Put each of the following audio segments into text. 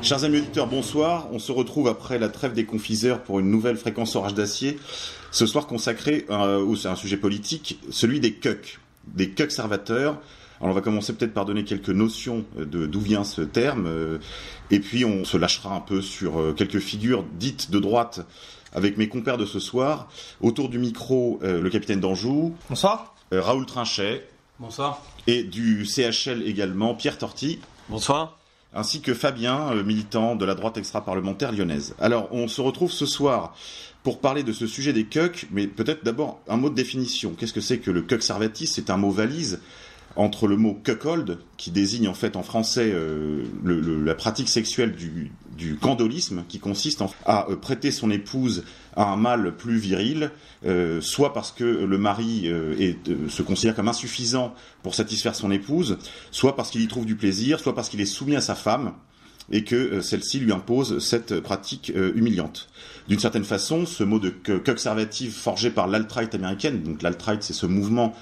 Chers amis auditeurs, bonsoir. On se retrouve après la trêve des confiseurs pour une nouvelle fréquence Orage d'acier. Ce soir consacré à un sujet politique, celui des cuckservateurs. Alors on va commencer peut-être par donner quelques notions d'où vient ce terme, et puis on se lâchera un peu sur quelques figures dites de droite avec mes compères de ce soir. Autour du micro, le capitaine d'Anjou. Bonsoir. Raoul Trinchet. Bonsoir. Et du CHL également, Pierre Torty. Bonsoir. Ainsi que Fabien, militant de la droite extra-parlementaire lyonnaise. Alors, on se retrouve ce soir pour parler de ce sujet des cucks, mais peut-être d'abord un mot de définition. Qu'est-ce que c'est que le cuckservatisme ? C'est un mot valise entre le mot cuckold, qui désigne en fait en français la pratique sexuelle du candolisme, qui consiste à prêter son épouse à un mâle plus viril, soit parce que le mari se considère comme insuffisant pour satisfaire son épouse, soit parce qu'il y trouve du plaisir, soit parce qu'il est soumis à sa femme, et que celle-ci lui impose cette pratique humiliante. D'une certaine façon, ce mot de cuckservative forgé par l'alt-right américaine, donc l'alt-right c'est ce mouvement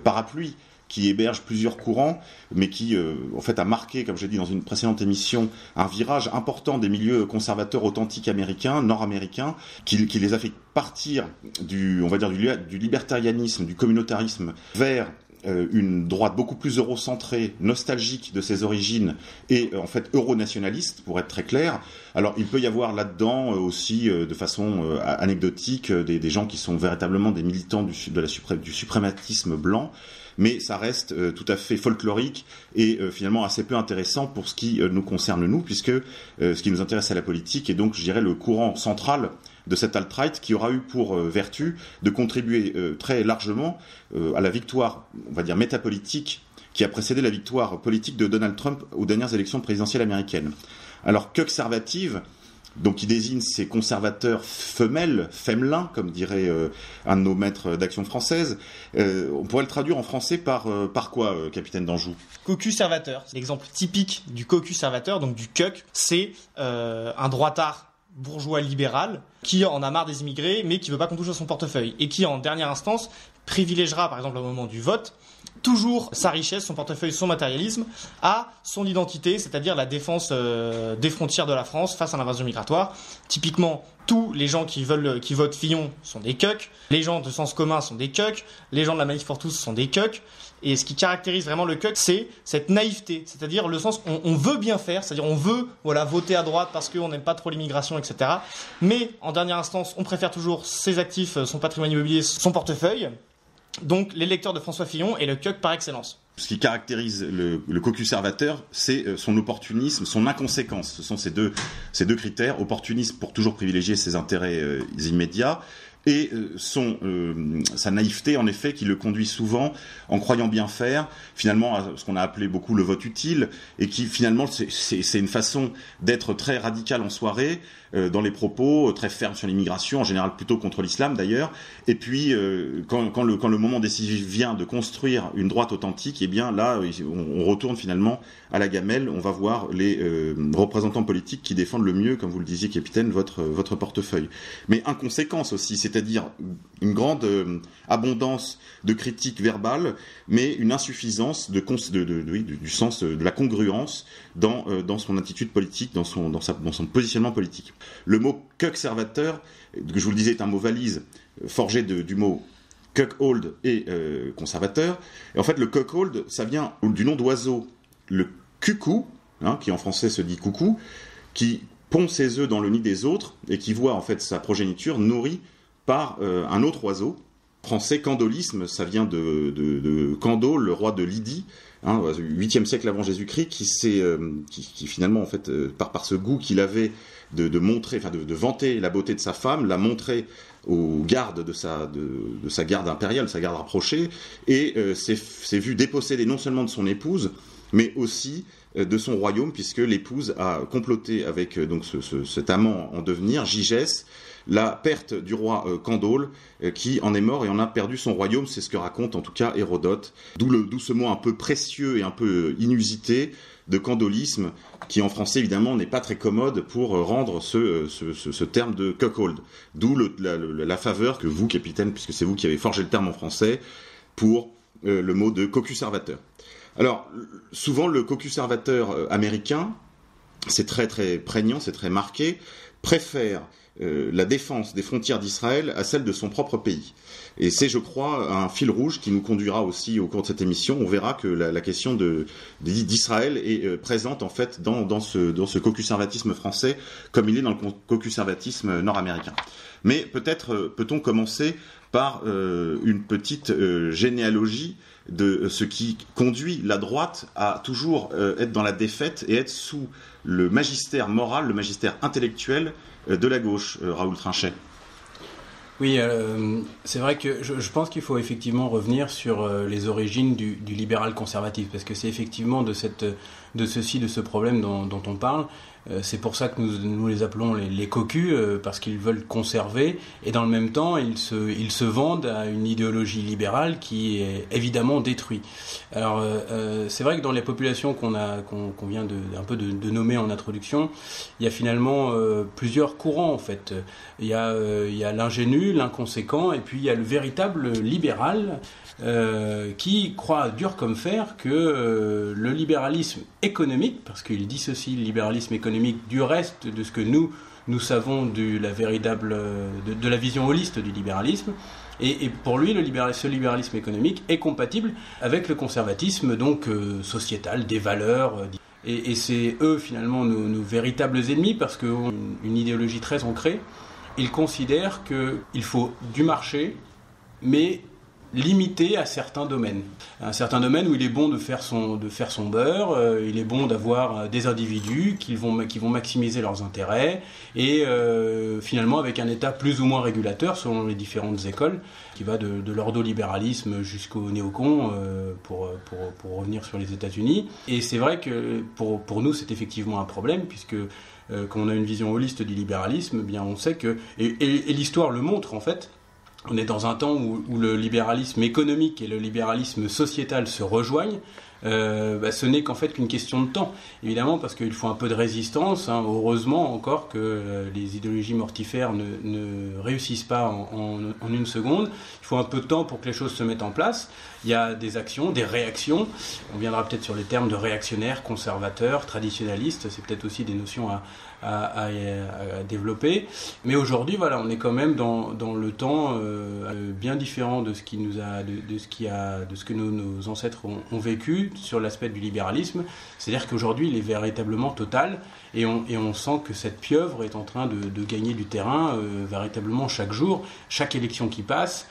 parapluie qui héberge plusieurs courants, mais qui en fait a marqué, comme j'ai dit dans une précédente émission, un virage important des milieux conservateurs authentiques américains, nord-américains, qui les a fait partir du libertarianisme, du communautarisme vers une droite beaucoup plus eurocentrée, nostalgique de ses origines et en fait euronationaliste, pour être très clair. Alors il peut y avoir là-dedans aussi de façon anecdotique des gens qui sont véritablement des militants du suprématisme blanc, mais ça reste tout à fait folklorique et finalement assez peu intéressant pour ce qui nous concerne nous, puisque ce qui nous intéresse à la politique est donc, je dirais, le courant central de cet alt-right qui aura eu pour vertu de contribuer très largement à la victoire, on va dire, métapolitique qui a précédé la victoire politique de Donald Trump aux dernières élections présidentielles américaines. Alors, cuckservative, donc qui désigne ces conservateurs femmelins, comme dirait un de nos maîtres d'action française, on pourrait le traduire en français par quoi, capitaine d'Anjou ? Cocu-servateur. L'exemple typique du cocu-servateur, donc du cuck, c'est un droitard bourgeois libéral qui en a marre des immigrés, mais qui veut pas qu'on touche à son portefeuille, et qui en dernière instance privilégiera, par exemple au moment du vote, toujours sa richesse, son portefeuille, son matérialisme, à son identité, c'est-à-dire la défense des frontières de la France face à l'invasion migratoire. Typiquement, tous les gens qui votent Fillon sont des cucks, les gens de Sens commun sont des cucks, les gens de la Manif pour tous sont des cucks. Et ce qui caractérise vraiment le cuck, c'est cette naïveté, c'est-à-dire le sens on veut bien faire, c'est-à-dire on veut voter à droite parce qu'on n'aime pas trop l'immigration, etc. Mais en dernière instance, on préfère toujours ses actifs, son patrimoine immobilier, son portefeuille. Donc l'électeur de François Fillon est le cuck par excellence. Ce qui caractérise le cocu-servateur, c'est son opportunisme, son inconséquence. Ce sont ces deux critères, opportunisme pour toujours privilégier ses intérêts immédiats, et sa naïveté, en effet, qui le conduit souvent, en croyant bien faire, finalement, à ce qu'on a appelé beaucoup le vote utile, et qui, finalement, c'est une façon d'être très radical en soirée, dans les propos, très ferme sur l'immigration, en général plutôt contre l'islam d'ailleurs, et puis, quand le moment décisif vient de construire une droite authentique, eh bien là, on retourne finalement à la gamelle, on va voir les représentants politiques qui défendent le mieux, comme vous le disiez, capitaine, votre portefeuille. Mais inconséquence aussi, c'est-à-dire une grande abondance de critiques verbales, mais une insuffisance du sens de la congruence dans son attitude politique, dans son positionnement politique. Le mot cuckservateur, que je vous le disais, est un mot valise forgé du mot cuckold et conservateur. Et en fait, le cuckold, ça vient du nom d'oiseau, le cucou, qui en français se dit coucou, qui pond ses œufs dans le nid des autres et qui voit en fait sa progéniture nourrie par un autre oiseau. Français, candolisme, ça vient de Candole, le roi de Lydie, 8e siècle avant Jésus-Christ, qui finalement, en fait, par ce goût qu'il avait de montrer, de vanter la beauté de sa femme, l'a montré aux gardes de sa garde impériale, sa garde rapprochée, et s'est vu dépossédé non seulement de son épouse, mais aussi de son royaume, puisque l'épouse a comploté avec cet amant en devenir, Gigès, la perte du roi Candole, qui en est mort et en a perdu son royaume, c'est ce que raconte en tout cas Hérodote, d'où ce mot un peu précieux et un peu inusité de candolisme, qui en français évidemment n'est pas très commode pour rendre ce terme de cuckold, d'où la faveur que vous, capitaine, puisque c'est vous qui avez forgé le terme en français, pour le mot de cocu-servateur. Alors, souvent le cocu-servateur américain c'est très très prégnant, c'est très marqué, préfère la défense des frontières d'Israël à celle de son propre pays. Et c'est, je crois, un fil rouge qui nous conduira aussi au cours de cette émission. On verra que la question d'Israël est présente en fait dans ce cocuservatisme français, comme il est dans le cocuservatisme nord-américain. Mais peut-être peut-on commencer par une petite généalogie de ce qui conduit la droite à toujours être dans la défaite et être sous le magistère moral, le magistère intellectuel de la gauche, Raoul Trinchet. Oui, c'est vrai que je pense qu'il faut effectivement revenir sur les origines du libéral conservatif, parce que c'est effectivement de ce problème dont on parle. C'est pour ça que nous les appelons les cocus, parce qu'ils veulent conserver, et dans le même temps, ils se vendent à une idéologie libérale qui est évidemment détruite. Alors, c'est vrai que dans les populations qu'on vient un peu de nommer en introduction, il y a finalement plusieurs courants en fait. Il y a l'ingénu, l'inconséquent, et puis il y a le véritable libéral qui croit dur comme fer que le libéralisme économique, parce qu'il dissocie le libéralisme économique du reste de ce que nous savons de la vision holiste du libéralisme, et pour lui ce libéralisme économique est compatible avec le conservatisme donc sociétal, des valeurs, et c'est eux finalement nos véritables ennemis, parce qu'ont une idéologie très ancrée. Ils considèrent qu'il faut du marché, mais limité à certains domaines. Un certain domaine où il est bon de faire son beurre, il est bon d'avoir des individus qui vont maximiser leurs intérêts, et finalement avec un État plus ou moins régulateur selon les différentes écoles, qui va de l'ordolibéralisme jusqu'au néocon, pour revenir sur les États-Unis. Et c'est vrai que pour nous c'est effectivement un problème, puisque quand on a une vision holiste du libéralisme, eh bien on sait que, et l'histoire le montre en fait, on est dans un temps où le libéralisme économique et le libéralisme sociétal se rejoignent. Ce n'est qu'en fait qu'une question de temps, évidemment, parce qu'il faut un peu de résistance, hein. Heureusement encore que les idéologies mortifères ne réussissent pas en une seconde. Il faut un peu de temps pour que les choses se mettent en place. Il y a des actions, des réactions. On viendra peut-être sur les termes de réactionnaires, conservateurs, traditionnalistes. C'est peut-être aussi des notions à développer. Mais aujourd'hui, voilà, on est quand même dans le temps bien différent de ce que nos ancêtres ont vécu sur l'aspect du libéralisme. C'est-à-dire qu'aujourd'hui, il est véritablement total, et on sent que cette pieuvre est en train de gagner du terrain véritablement chaque jour, chaque élection qui passe.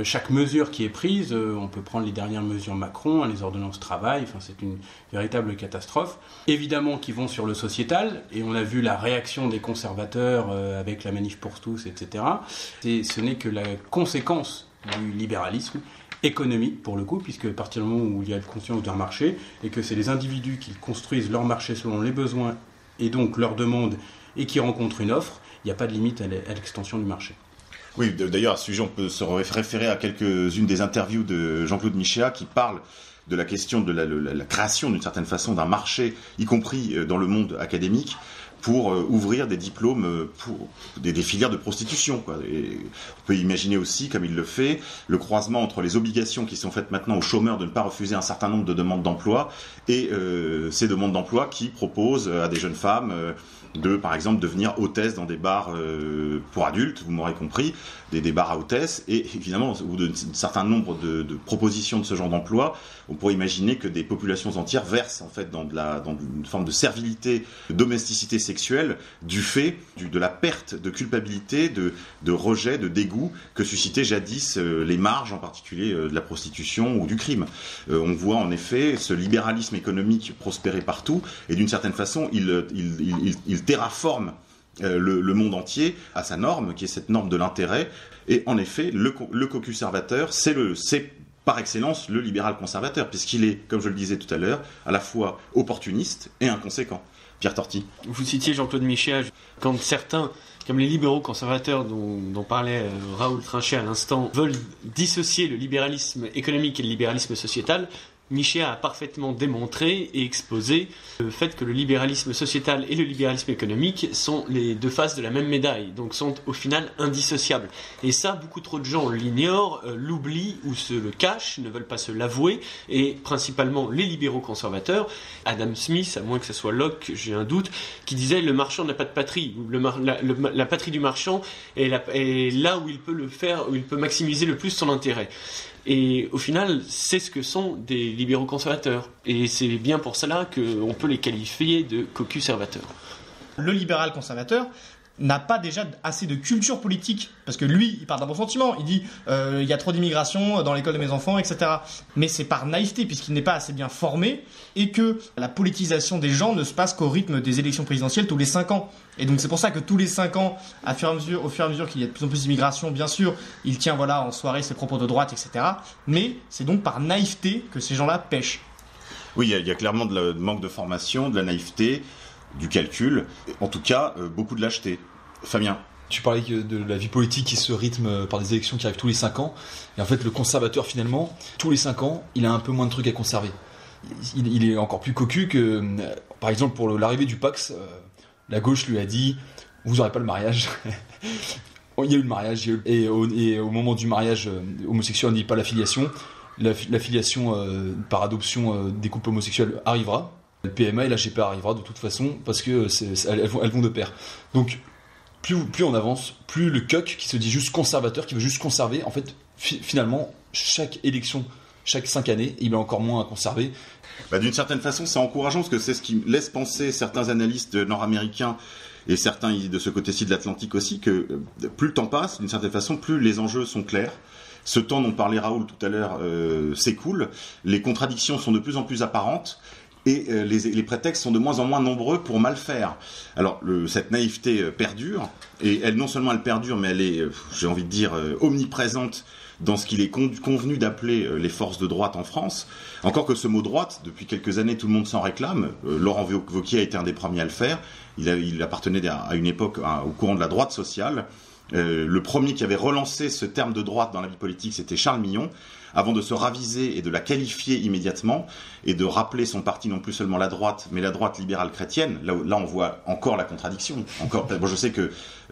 Chaque mesure qui est prise, on peut prendre les dernières mesures Macron, les ordonnances travail, enfin c'est une véritable catastrophe. Évidemment qui vont sur le sociétal, et on a vu la réaction des conservateurs avec la manif pour tous, etc. Ce n'est que la conséquence du libéralisme économique pour le coup, puisque à partir du moment où il y a une conscience d'un marché, et que c'est les individus qui construisent leur marché selon les besoins et donc leurs demandes, et qui rencontrent une offre, il n'y a pas de limite à l'extension du marché. Oui, d'ailleurs, à ce sujet, on peut se référer à quelques-unes des interviews de Jean-Claude Michéa qui parle de la question de la création, d'une certaine façon, d'un marché, y compris dans le monde académique, pour ouvrir des diplômes pour des filières de prostitution, quoi. Et on peut imaginer aussi, comme il le fait, le croisement entre les obligations qui sont faites maintenant aux chômeurs de ne pas refuser un certain nombre de demandes d'emploi, et ces demandes d'emploi qui proposent à des jeunes femmes de, par exemple, devenir hôtesse dans des bars pour adultes, vous m'aurez compris, des bars à hôtesse, et évidemment, au bout d'un certain nombre de propositions de ce genre d'emploi, on pourrait imaginer que des populations entières versent en fait dans une forme de servilité, de domesticité sexuelle, du fait de la perte de culpabilité, de rejet, de dégoût que suscitaient jadis les marges, en particulier de la prostitution ou du crime. On voit en effet ce libéralisme économique prospérer partout, et d'une certaine façon, il terraforme le monde entier à sa norme, qui est cette norme de l'intérêt. Et en effet, le cocuservateur, c'est par excellence le libéral conservateur, puisqu'il est, comme je le disais tout à l'heure, à la fois opportuniste et inconséquent. Pierre Torti. Vous citiez Jean-Claude Michéa, quand certains, comme les libéraux conservateurs dont parlait Raoul Trinchet à l'instant, veulent dissocier le libéralisme économique et le libéralisme sociétal, Michéa a parfaitement démontré et exposé le fait que le libéralisme sociétal et le libéralisme économique sont les deux faces de la même médaille, donc sont au final indissociables. Et ça, beaucoup trop de gens l'ignorent, l'oublient ou se le cachent, ne veulent pas se l'avouer, et principalement les libéraux conservateurs. Adam Smith, à moins que ce soit Locke, j'ai un doute, qui disait le marchand n'a pas de patrie, ou la patrie du marchand est là où il peut le faire, où il peut maximiser le plus son intérêt. Et au final, c'est ce que sont des libéraux conservateurs. Et c'est bien pour cela qu'on peut les qualifier de cocu-servateurs. Le libéral conservateur n'a pas déjà assez de culture politique, parce que lui, il part d'un bon sentiment, il dit il y a trop d'immigration dans l'école de mes enfants, etc. Mais c'est par naïveté, puisqu'il n'est pas assez bien formé, et que la politisation des gens ne se passe qu'au rythme des élections présidentielles tous les 5 ans. Et donc c'est pour ça que tous les 5 ans, au fur et à mesure qu'il y a de plus en plus d'immigration, bien sûr, il tient en soirée ses propos de droite, etc. Mais c'est donc par naïveté que ces gens-là pêchent. Oui, il y a clairement de manque de formation, de la naïveté, du calcul, en tout cas beaucoup de lâcheté. Fabien. Tu parlais de la vie politique qui se rythme par des élections qui arrivent tous les 5 ans, et en fait le conservateur finalement, tous les 5 ans, il a un peu moins de trucs à conserver. Il est encore plus cocu que, par exemple pour l'arrivée du Pax, la gauche lui a dit « vous n'aurez pas le mariage ». Il y a eu le mariage, et au moment du mariage homosexuel, on ne dit pas la filiation. La filiation par adoption des couples homosexuels arrivera. Le PMA et la GPA arrivera de toute façon parce que elles vont de pair. Donc plus on avance, plus le CUC qui se dit juste conservateur, qui veut juste conserver, en fait finalement chaque élection, chaque 5 années, il a encore moins à conserver. D'une certaine façon, c'est encourageant parce que c'est ce qui laisse penser certains analystes nord-américains et certains de ce côté-ci de l'Atlantique aussi, que plus le temps passe, d'une certaine façon, plus les enjeux sont clairs. Ce temps dont parlait Raoul tout à l'heure s'écoule, les contradictions sont de plus en plus apparentes, et les prétextes sont de moins en moins nombreux pour mal faire. Alors cette naïveté perdure, et elle non seulement elle perdure, mais elle est, j'ai envie de dire, omniprésente dans ce qu'il est convenu d'appeler les forces de droite en France. Encore que ce mot droite, depuis quelques années, tout le monde s'en réclame. Laurent Wauquiez a été un des premiers à le faire. Il appartenait à une époque au courant de la droite sociale. Le premier qui avait relancé ce terme de droite dans la vie politique, c'était Charles Mignon, avant de se raviser et de la qualifier immédiatement et de rappeler son parti non plus seulement la droite, mais la droite libérale chrétienne. Là on voit encore la contradiction. Bon, je sais que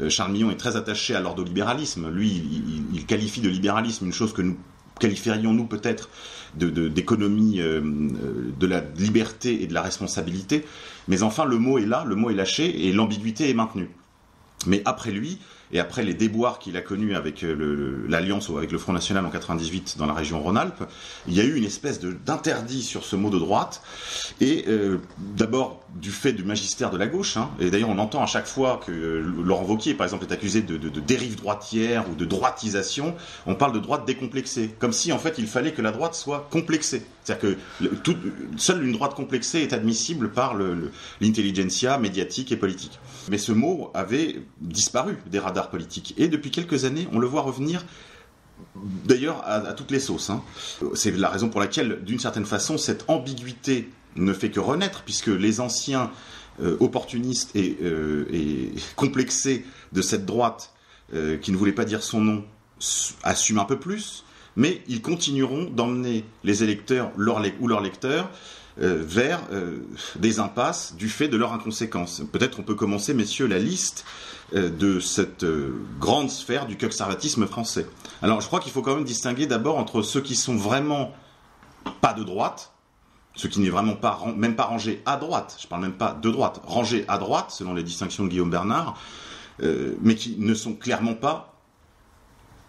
Charles Mignon est très attaché à l'ordolibéralisme. Lui, il qualifie de libéralisme une chose que nous qualifierions nous peut-être d'économie de la liberté et de la responsabilité. Mais enfin, le mot est là, le mot est lâché et l'ambiguïté est maintenue. Mais après lui, et après les déboires qu'il a connus avec l'Alliance ou avec le Front National en 98 dans la région Rhône-Alpes, il y a eu une espèce d'interdit sur ce mot de droite, et d'abord du fait du magistère de la gauche, et d'ailleurs on entend à chaque fois que Laurent Wauquiez par exemple est accusé de dérive droitière ou de droitisation, on parle de droite décomplexée, comme si en fait il fallait que la droite soit complexée. C'est-à-dire que seule une droite complexée est admissible par l'intelligentsia médiatique et politique. Mais ce mot avait disparu des radars politiques. Et depuis quelques années, on le voit revenir, d'ailleurs, à toutes les sauces. C'est la raison pour laquelle, d'une certaine façon, cette ambiguïté ne fait que renaître, puisque les anciens opportunistes et complexés de cette droite, qui ne voulait pas dire son nom, assument un peu plus, mais ils continueront d'emmener les électeurs ou leurs lecteurs vers des impasses du fait de leur inconséquence. Peut-être on peut commencer, messieurs, la liste de cette grande sphère du conservatisme français. Alors je crois qu'il faut quand même distinguer d'abord entre ceux qui sont vraiment pas de droite, ceux qui n'est vraiment pas, même pas rangés à droite, je parle même pas de droite, rangés à droite, selon les distinctions de Guillaume Bernard, mais qui ne sont clairement pas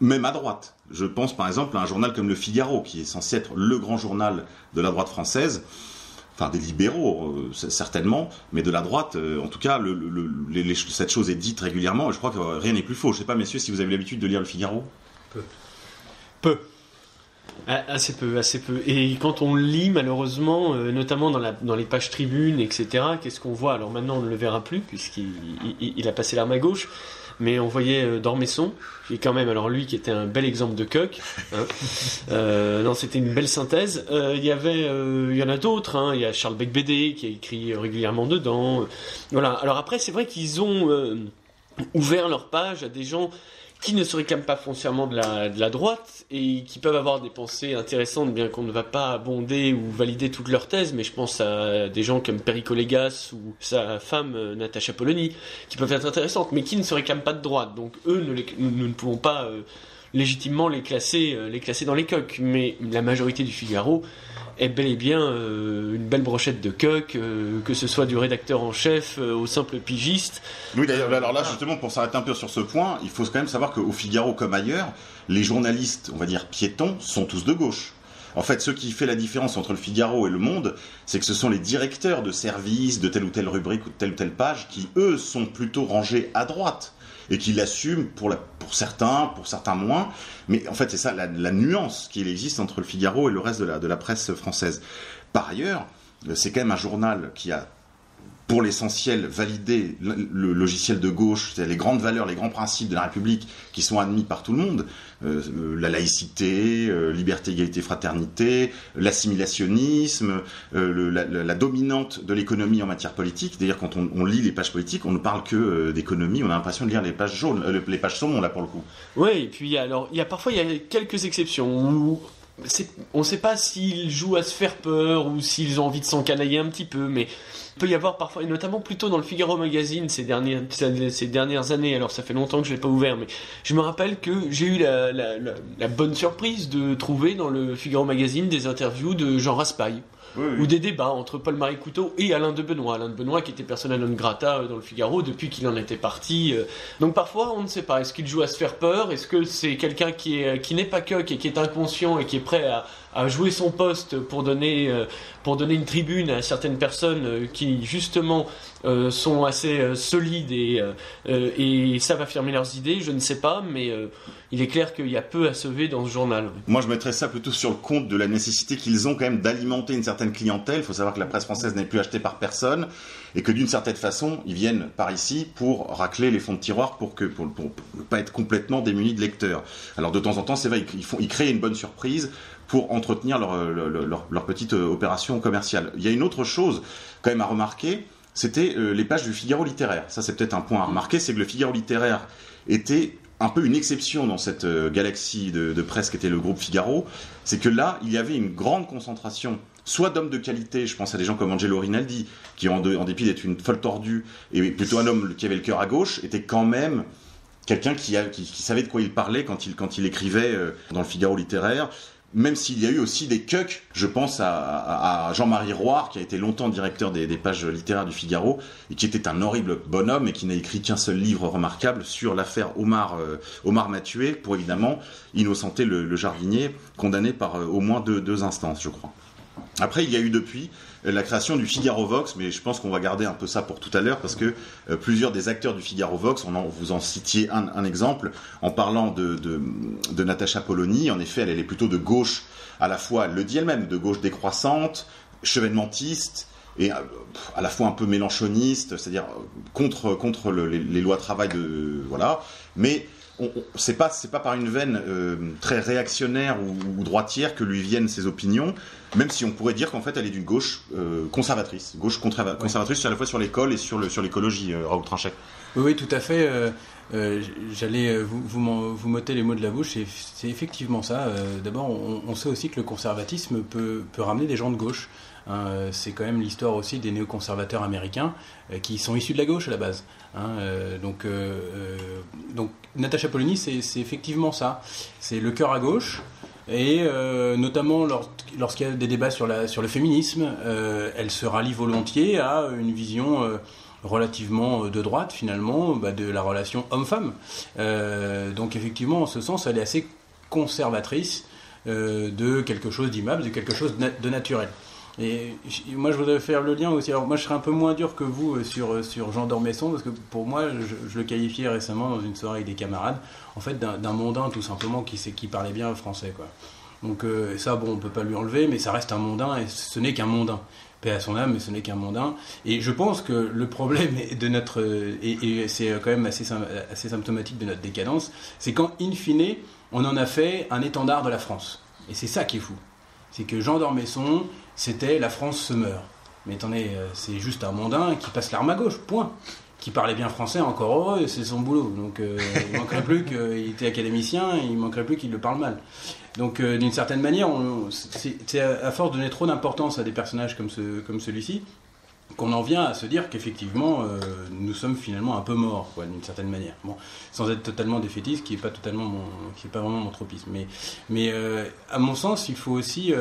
même à droite. Je pense par exemple à un journal comme Le Figaro, qui est censé être le grand journal de la droite française, enfin des libéraux certainement, mais de la droite, en tout cas, cette chose est dite régulièrement, et je crois que rien n'est plus faux. Je ne sais pas, messieurs, si vous avez l'habitude de lire Le Figaro. Peu. Assez peu. Et quand on lit, malheureusement, notamment dans les pages tribunes, etc., qu'est-ce qu'on voit ? Alors maintenant, on ne le verra plus, puisqu'il a passé l'arme à gauche. Mais on voyait D'Ormesson, qui est quand même, alors lui qui était un bel exemple de coq, non, c'était une belle synthèse. Il y en a d'autres, il y a Charles Becbédé qui a écrit régulièrement dedans. Voilà. Alors après, c'est vrai qu'ils ont ouvert leur page à des gens qui ne se réclament pas foncièrement de la droite et qui peuvent avoir des pensées intéressantes, bien qu'on ne va pas abonder ou valider toutes leurs thèses, mais je pense à des gens comme Perico Légas ou sa femme Natacha Polony, qui peuvent être intéressantes, mais qui ne se réclament pas de droite. Donc eux, nous ne pouvons pas légitimement les classer dans les coqs, mais la majorité du Figaro est bel et bien une belle brochette de coq, que ce soit du rédacteur en chef au simple pigiste. Oui, d'ailleurs, alors là, justement, pour s'arrêter un peu sur ce point, il faut quand même savoir qu'au Figaro, comme ailleurs, les journalistes, on va dire piétons, sont tous de gauche. En fait, ce qui fait la différence entre le Figaro et le Monde, c'est que ce sont les directeurs de service, de telle ou telle rubrique ou de telle ou telle page, qui, eux, sont plutôt rangés à droite. Et qui l'assument pour certains moins. Mais en fait, c'est ça la nuance qui existe entre le Figaro et le reste de la presse française. Par ailleurs, c'est quand même un journal qui a, pour l'essentiel, validé le logiciel de gauche, c'est-à-dire les grandes valeurs, les grands principes de la République qui sont admis par tout le monde. La laïcité, liberté, égalité, fraternité, l'assimilationnisme, la dominante de l'économie en matière politique. D'ailleurs, quand on lit les pages politiques, on ne parle que d'économie, on a l'impression de lire les pages jaunes, les pages saumon là pour le coup. Oui, et puis parfois il y a quelques exceptions où on ne sait pas s'ils jouent à se faire peur ou s'ils ont envie de s'encanailler un petit peu, mais il peut y avoir parfois, et notamment plutôt dans le Figaro Magazine ces dernières années, alors ça fait longtemps que je ne l'ai pas ouvert, mais je me rappelle que j'ai eu la bonne surprise de trouver dans le Figaro Magazine des interviews de Jean Raspail. Oui. Ou des débats entre Paul-Marie Couteau et Alain de Benoît. Alain de Benoît qui était persona non grata dans le Figaro depuis qu'il en était parti. Donc parfois on ne sait pas, est-ce qu'il joue à se faire peur? Est-ce que c'est quelqu'un qui n'est pas coq et qui est inconscient et qui est prêt à jouer son poste pour donner une tribune à certaines personnes qui justement sont assez solides et savent affirmer leurs idées? Je ne sais pas, mais il est clair qu'il y a peu à sauver dans ce journal. Moi, je mettrais ça plutôt sur le compte de la nécessité qu'ils ont quand même d'alimenter une certaine clientèle. Il faut savoir que la presse française n'est plus achetée par personne et que d'une certaine façon, ils viennent par ici pour racler les fonds de tiroir pour ne pas être complètement démunis de lecteurs. Alors de temps en temps, c'est vrai, ils créent une bonne surprise pour entretenir leur petite opération commerciale. Il y a une autre chose quand même à remarquer, c'était les pages du Figaro littéraire. Ça, c'est peut-être un point à remarquer, c'est que le Figaro littéraire était un peu une exception dans cette galaxie de presse qu'était le groupe Figaro. C'est que là, il y avait une grande concentration, soit d'hommes de qualité, je pense à des gens comme Angelo Rinaldi, qui en dépit d'être une folle tordue, et plutôt un homme qui avait le cœur à gauche, était quand même quelqu'un qui savait de quoi il parlait quand il écrivait dans le Figaro littéraire. Même s'il y a eu aussi des cucks, je pense à Jean-Marie Roire, qui a été longtemps directeur des pages littéraires du Figaro, et qui était un horrible bonhomme, et qui n'a écrit qu'un seul livre remarquable sur l'affaire Omar Mathieu, pour évidemment innocenter le jardinier, condamné par au moins deux instances, je crois. Après, il y a eu depuis la création du Figaro Vox, mais je pense qu'on va garder un peu ça pour tout à l'heure, parce que plusieurs des acteurs du Figaro Vox, vous en citiez un exemple, en parlant de Natacha Polony. En effet, elle est plutôt de gauche, à la fois, elle le dit elle-même, de gauche décroissante, chevènementiste, et à la fois un peu mélanchoniste, c'est-à-dire contre les lois travail voilà, mais c'est pas par une veine très réactionnaire ou droitière que lui viennent ses opinions, même si on pourrait dire qu'en fait elle est d'une gauche conservatrice, conservatrice à la fois sur l'école et sur l'écologie, Raoul Trinchet. Oui, tout à fait. J'allais vous m'ôter les mots de la bouche, et c'est effectivement ça. D'abord, on sait aussi que le conservatisme peut ramener des gens de gauche. C'est quand même l'histoire aussi des néoconservateurs américains qui sont issus de la gauche à la base. Donc Natacha Polony, c'est effectivement ça. C'est le cœur à gauche. Et notamment lorsqu'il y a des débats sur le féminisme, elle se rallie volontiers à une vision relativement de droite finalement de la relation homme-femme. Donc effectivement, en ce sens, elle est assez conservatrice de quelque chose d'aimable, de quelque chose de naturel. Et moi je voudrais faire le lien aussi. Alors moi je serais un peu moins dur que vous sur Jean d'Ormesson, parce que pour moi je le qualifiais récemment dans une soirée avec des camarades en fait d'un mondain tout simplement qui parlait bien français, quoi. Donc ça bon, on peut pas lui enlever, mais ça reste un mondain, et ce n'est qu'un mondain. Paix à son âme, mais ce n'est qu'un mondain. Et je pense que le problème de notre et c'est quand même assez symptomatique de notre décadence, c'est quand in fine on en a fait un étendard de la France. Et c'est ça qui est fou. C'est que Jean d'Ormesson, c'était la France se meurt. Mais attendez, c'est juste un mondain qui passe l'arme à gauche, point. qui parlait bien français, encore heureux, c'est son boulot. Donc il manquerait plus qu'il était académicien, il manquerait plus qu'il le parle mal. Donc d'une certaine manière, c'est à force de donner trop d'importance à des personnages comme celui-ci, qu'on en vient à se dire qu'effectivement nous sommes finalement un peu morts, quoi, d'une certaine manière. Bon, sans être totalement défaitiste, qui est pas vraiment mon tropisme. Mais à mon sens, il faut aussi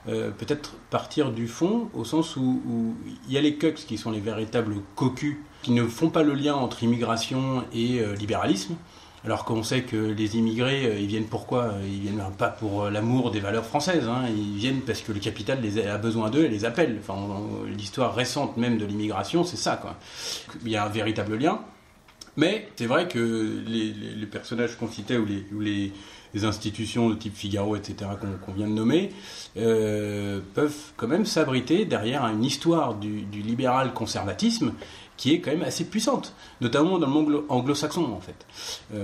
peut-être partir du fond, au sens où il y a les cucks qui sont les véritables cocus, qui ne font pas le lien entre immigration et libéralisme. Alors qu'on sait que les immigrés, ils viennent pourquoi ? Ils viennent pas pour l'amour des valeurs françaises, hein. Ils viennent parce que le capital a besoin d'eux et les appelle. Enfin, l'histoire récente même de l'immigration, c'est ça, quoi. Il y a un véritable lien. Mais c'est vrai que les personnages qu'on citait ou les institutions de type Figaro, etc., qu'on vient de nommer, peuvent quand même s'abriter derrière une histoire du libéral conservatisme qui est quand même assez puissante, notamment dans le monde anglo-saxon, en fait.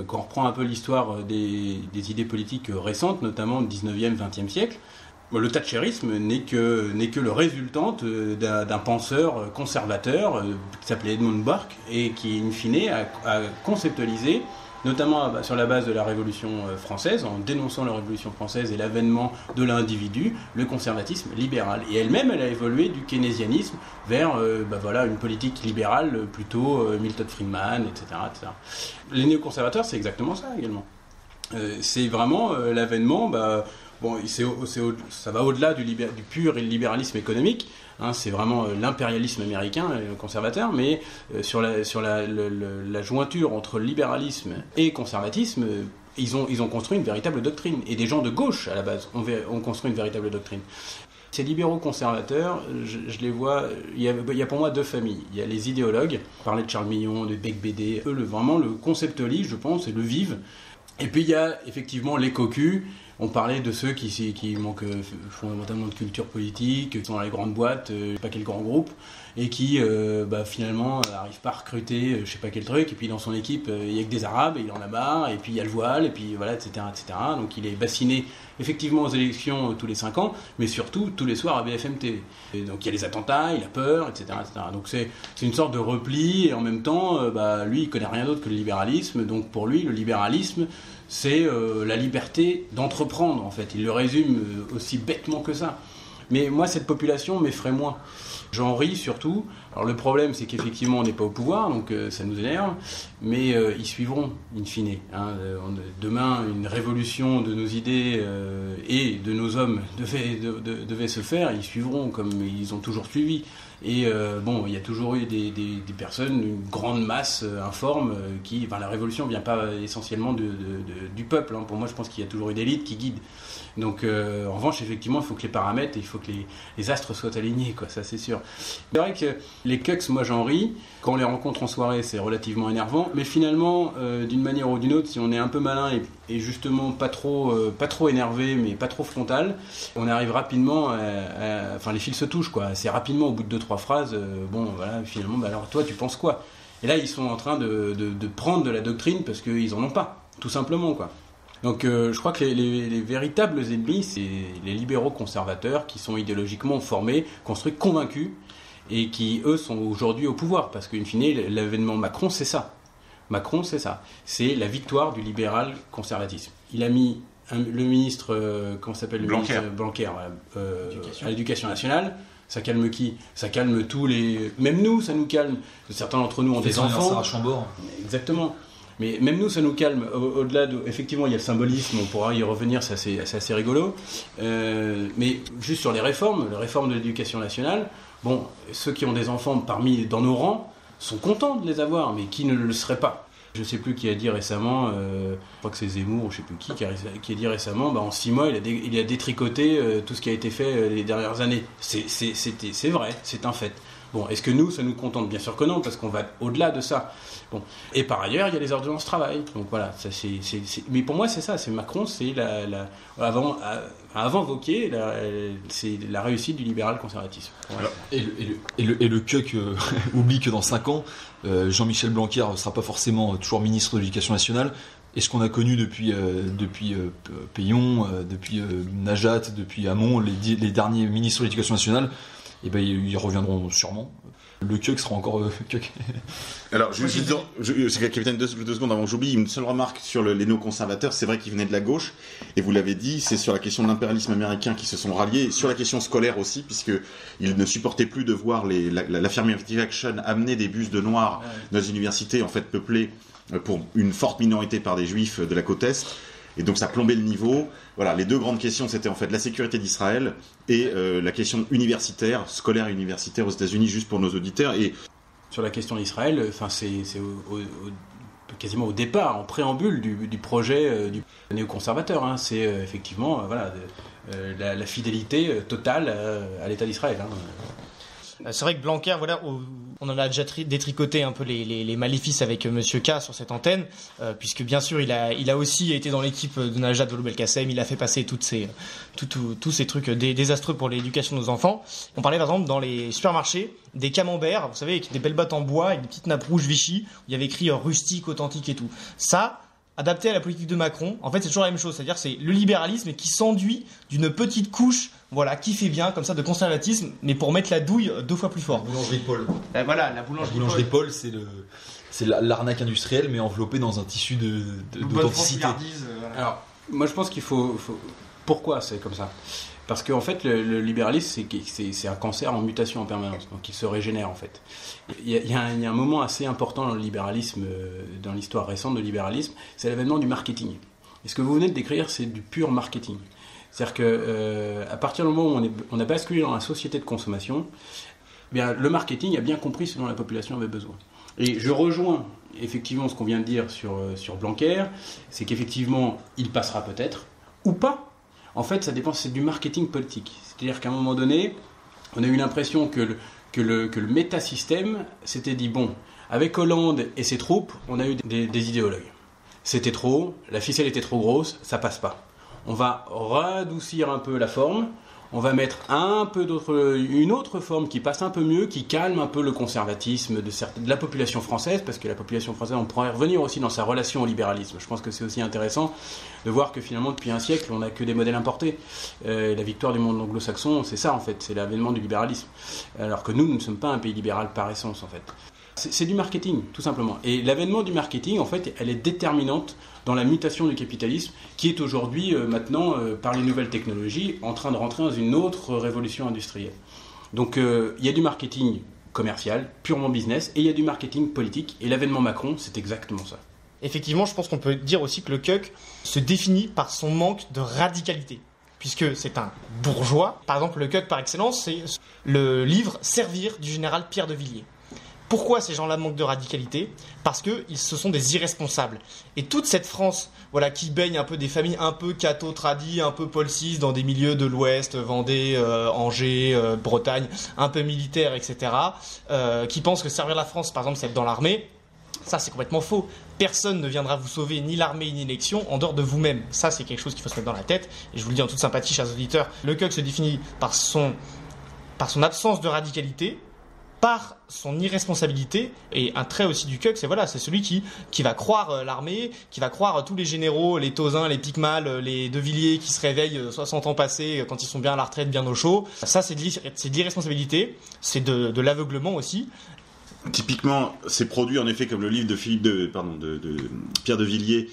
Quand on reprend un peu l'histoire des idées politiques récentes, notamment du 19e, 20e siècle, le thatcherisme n'est que le résultante d'un penseur conservateur qui s'appelait Edmund Burke et qui, in fine, a conceptualisé, notamment sur la base de la Révolution française, en dénonçant la Révolution française et l'avènement de l'individu, le conservatisme libéral. Et elle-même, elle a évolué du keynésianisme vers une politique libérale, plutôt Milton Friedman, etc., etc. Les néoconservateurs, c'est exactement ça également. C'est vraiment l'avènement... ça va au-delà du pur libéralisme économique, hein, c'est vraiment l'impérialisme américain conservateur, mais sur la jointure entre libéralisme et conservatisme, ils ont construit une véritable doctrine, et des gens de gauche à la base ont construit une véritable doctrine. Ces libéraux conservateurs, je les vois, il y a pour moi deux familles. Il y a les idéologues, on parlait de Charles Mignon, de Becbédé, eux vraiment le conceptualisent, je pense, et le vivent. Et puis il y a effectivement les cocus. On parlait de ceux qui manquent fondamentalement de culture politique, qui sont dans les grandes boîtes, je sais pas quel grand groupe, et qui finalement n'arrivent pas à recruter je sais pas quel truc, et puis dans son équipe il y a que des Arabes, et il en a marre, et puis il y a le voile, et puis voilà, etc., etc. Donc il est bassiné effectivement aux élections tous les 5 ans, mais surtout tous les soirs à BFM TV. Et donc il y a les attentats, il a peur, etc., etc. Donc c'est une sorte de repli, et en même temps, lui il connaît rien d'autre que le libéralisme, donc pour lui le libéralisme c'est la liberté d'entreprendre, en fait. Il le résume aussi bêtement que ça. Mais moi, cette population m'effraie moins. J'en ris surtout. Alors le problème, c'est qu'effectivement, on n'est pas au pouvoir, donc ça nous énerve. Mais ils suivront, in fine. Hein. Demain, une révolution de nos idées et de nos hommes devait se faire. Ils suivront comme ils ont toujours suivi. Et il y a toujours eu des personnes, une grande masse informe qui... Enfin, la révolution ne vient pas essentiellement du peuple. Hein. Pour moi, je pense qu'il y a toujours eu des élites qui guident. Donc, en revanche, effectivement, il faut que les paramètres, il faut que les astres soient alignés, quoi, ça c'est sûr. C'est vrai que les cucks, moi j'en ris. Quand on les rencontre en soirée, c'est relativement énervant. Mais finalement, d'une manière ou d'une autre, si on est un peu malin et justement pas trop énervé, mais pas trop frontal, on arrive rapidement enfin, les fils se touchent, quoi. C'est rapidement, au bout de 2-3 phrases, finalement, alors toi, tu penses quoi ? Et là, ils sont en train de prendre de la doctrine parce qu'ils en ont pas, tout simplement, quoi. Donc je crois que les véritables ennemis, c'est les libéraux conservateurs qui sont idéologiquement formés, construits, convaincus, et qui, eux, sont aujourd'hui au pouvoir. Parce qu'in fine, l'avènement Macron, c'est ça. Macron, c'est ça. C'est la victoire du libéral conservatisme. Il a mis le ministre, comment s'appelle, le Blanquer. ministre Blanquer à l'éducation nationale. Ça calme qui ? Ça calme tous les... Même nous, ça nous calme. Certains d'entre nous ont des enfants. À Chambord. Exactement. Mais même nous, ça nous calme. Au-delà de... Effectivement, il y a le symbolisme, on pourra y revenir, c'est assez rigolo. Mais juste sur les réformes de l'éducation nationale, bon, ceux qui ont des enfants dans nos rangs sont contents de les avoir, mais qui ne le seraient pas. Je ne sais plus qui a dit récemment, je crois que c'est Zemmour, je ne sais plus qui a dit récemment, en 6 mois, il a détricoté tout ce qui a été fait les dernières années. C'est vrai, c'est un fait. Bon, est-ce que nous, ça nous contente ? Bien sûr que non, parce qu'on va au-delà de ça. Bon. Et par ailleurs, il y a les ordonnances travail. Donc voilà, mais pour moi, c'est ça. C'est Macron, c'est avant Wauquiez, c'est la réussite du libéral conservatisme. Voilà. Et le cuck oublie que dans 5 ans, Jean-Michel Blanquer ne sera pas forcément toujours ministre de l'Éducation nationale. Et ce qu'on a connu depuis Payon, depuis Najat, depuis Hamon, les derniers ministres de l'Éducation nationale, ils reviendront sûrement. Le Cuck sera encore Cuck. Alors, capitaine, 2 secondes avant que j'oublie, une seule remarque sur les néoconservateurs. C'est vrai qu'ils venaient de la gauche, et vous l'avez dit, c'est sur la question de l'impérialisme américain qu'ils se sont ralliés, et sur la question scolaire aussi, puisqu'ils ne supportaient plus de voir l'affirmative action amener des bus de noirs dans les universités, en fait, peuplées pour une forte minorité par des juifs de la côte Est. Et donc ça plombait le niveau. Voilà, les deux grandes questions, c'était en fait la sécurité d'Israël et la question universitaire, scolaire et universitaire aux États-Unis, juste pour nos auditeurs. Et sur la question d'Israël, enfin c'est quasiment au départ, en préambule du projet du néoconservateur. Hein. C'est effectivement la fidélité totale à l'État d'Israël. Hein. C'est vrai que Blanquer, voilà, on en a déjà détricoté un peu les maléfices avec Monsieur K sur cette antenne, puisque bien sûr il a aussi été dans l'équipe de Najat Vallaud-Belkacem, il a fait passer tous ces trucs désastreux pour l'éducation de nos enfants. On parlait par exemple dans les supermarchés des camemberts, vous savez, avec des belles bottes en bois, avec des petites nappes rouges Vichy, où il y avait écrit rustique, authentique et tout. Ça, adapté à la politique de Macron, en fait c'est toujours la même chose, c'est-à-dire c'est le libéralisme qui s'enduit d'une petite couche, voilà, qui fait bien comme ça de conservatisme, mais pour mettre la douille 2 fois plus fort. La boulangerie Paul. Voilà, la boulangerie Paul, c'est l'arnaque industrielle, mais enveloppée dans un tissu d'authenticité. Alors, moi je pense qu'il faut... Pourquoi c'est comme ça ? Parce qu'en fait, le libéralisme, c'est un cancer en mutation en permanence, donc il se régénère en fait. Il y a un moment assez important dans le libéralisme, dans l'histoire récente de libéralisme, c'est l'avènement du marketing. Et ce que vous venez de décrire, c'est du pur marketing. C'est-à-dire qu'à partir du moment où on a basculé dans la société de consommation, eh bien, le marketing a bien compris ce dont la population avait besoin. Et je rejoins effectivement ce qu'on vient de dire sur Blanquer, c'est qu'effectivement, il passera peut-être, ou pas. En fait, ça dépend, c'est du marketing politique. C'est-à-dire qu'à un moment donné, on a eu l'impression que le métasystème s'était dit, bon, avec Hollande et ses troupes, on a eu des idéologues. C'était trop, la ficelle était trop grosse, ça passe pas. On va radoucir un peu la forme, on va mettre une autre forme qui passe un peu mieux, qui calme un peu le conservatisme de la population française, parce que la population française, on pourrait revenir aussi dans sa relation au libéralisme. Je pense que c'est aussi intéressant de voir que finalement, depuis un siècle, on n'a que des modèles importés. La victoire du monde anglo-saxon, c'est ça en fait, c'est l'avènement du libéralisme. Alors que nous ne sommes pas un pays libéral par essence en fait. C'est du marketing, tout simplement. Et l'avènement du marketing, en fait, elle est déterminante dans la mutation du capitalisme, qui est aujourd'hui, maintenant, par les nouvelles technologies, en train de rentrer dans une autre révolution industrielle. Donc, il y a du marketing commercial, purement business, et il y a du marketing politique. Et l'avènement Macron, c'est exactement ça. Effectivement, je pense qu'on peut dire aussi que le Cuck se définit par son manque de radicalité. Puisque c'est un bourgeois. Par exemple, le Cuck par excellence, c'est le livre Servir du général Pierre de Villiers. Pourquoi ces gens-là manquent de radicalité ? Parce que ce sont des irresponsables. Et toute cette France, voilà, qui baigne un peu des familles un peu catho-tradies, un peu Paul VI, dans des milieux de l'Ouest, Vendée, Angers, Bretagne, un peu militaires, etc., qui pensent que servir la France, par exemple, c'est être dans l'armée, ça c'est complètement faux. Personne ne viendra vous sauver, ni l'armée, ni l'élection, en dehors de vous-même. Ça c'est quelque chose qu'il faut se mettre dans la tête. Et je vous le dis en toute sympathie, chers auditeurs, le Cuck se définit par son absence de radicalité, par son irresponsabilité, et un trait aussi du Cuck, c'est celui qui va croire l'armée, qui va croire tous les généraux, les Tauzin, les Picmal, les De Villiers qui se réveillent 60 ans passés quand ils sont bien à la retraite, bien au chaud. Ça, c'est de l'irresponsabilité, c'est de l'aveuglement aussi. Typiquement, c'est produit en effet comme le livre de Pierre de Villiers,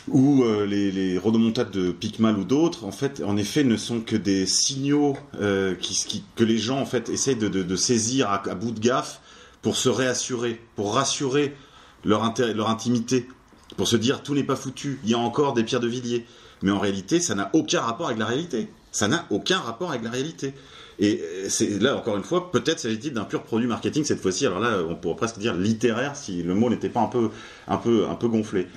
où les rodomontades de Picmal ou d'autres, en effet, ne sont que des signaux que les gens en fait essayent de saisir à bout de gaffe pour se réassurer, pour rassurer leur intimité, pour se dire tout n'est pas foutu, il y a encore des Pierre de Villiers. Mais en réalité, ça n'a aucun rapport avec la réalité. Ça n'a aucun rapport avec la réalité. Et c'est là, encore une fois, peut-être s'agit-il d'un pur produit marketing cette fois-ci. Alors là, on pourrait presque dire littéraire si le mot n'était pas un peu gonflé.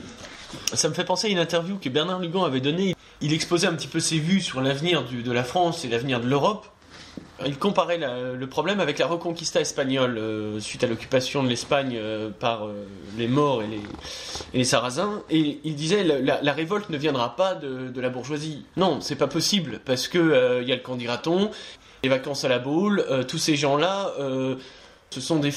Ça me fait penser à une interview que Bernard Lugan avait donnée. Il exposait un petit peu ses vues sur l'avenir de la France et l'avenir de l'Europe. Il comparait le problème avec la Reconquista espagnole suite à l'occupation de l'Espagne par les Maures et les Sarrasins. Et il disait la révolte ne viendra pas de la bourgeoisie. Non, c'est pas possible parce que y a le candidaton, les vacances à la Baule, tous ces gens-là... Ce sont des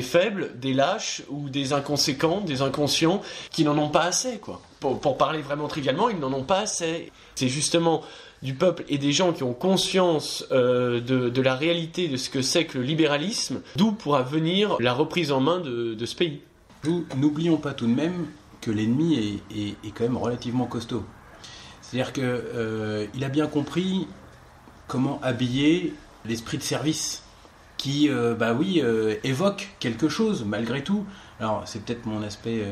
faibles, des lâches ou des inconséquents, des inconscients qui n'en ont pas assez, quoi. Pour parler vraiment trivialement, ils n'en ont pas assez. C'est justement du peuple et des gens qui ont conscience de la réalité de ce que c'est que le libéralisme, d'où pourra venir la reprise en main de ce pays. Nous n'oublions pas tout de même que l'ennemi est quand même relativement costaud. C'est-à-dire qu'il a bien compris comment habiller l'esprit de service qui, évoque quelque chose malgré tout. Alors c'est peut-être mon aspect,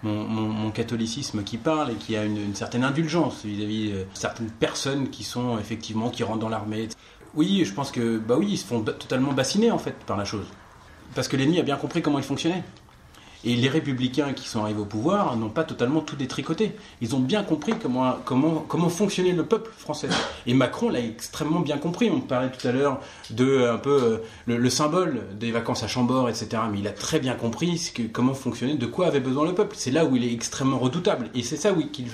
mon catholicisme qui parle et qui a une certaine indulgence vis-à-vis de certaines personnes qui sont effectivement, qui rentrent dans l'armée. Oui, je pense que, ils se font totalement bassiner en fait par la chose. Parce que l'ennemi a bien compris comment il fonctionnait. Et les républicains qui sont arrivés au pouvoir n'ont pas totalement tout détricoté. Ils ont bien compris comment fonctionnait le peuple français. Et Macron l'a extrêmement bien compris. On parlait tout à l'heure de un peu le symbole des vacances à Chambord, etc. Mais il a très bien compris comment fonctionnait, de quoi avait besoin le peuple. C'est là où il est extrêmement redoutable. Et c'est ça, oui, qu'il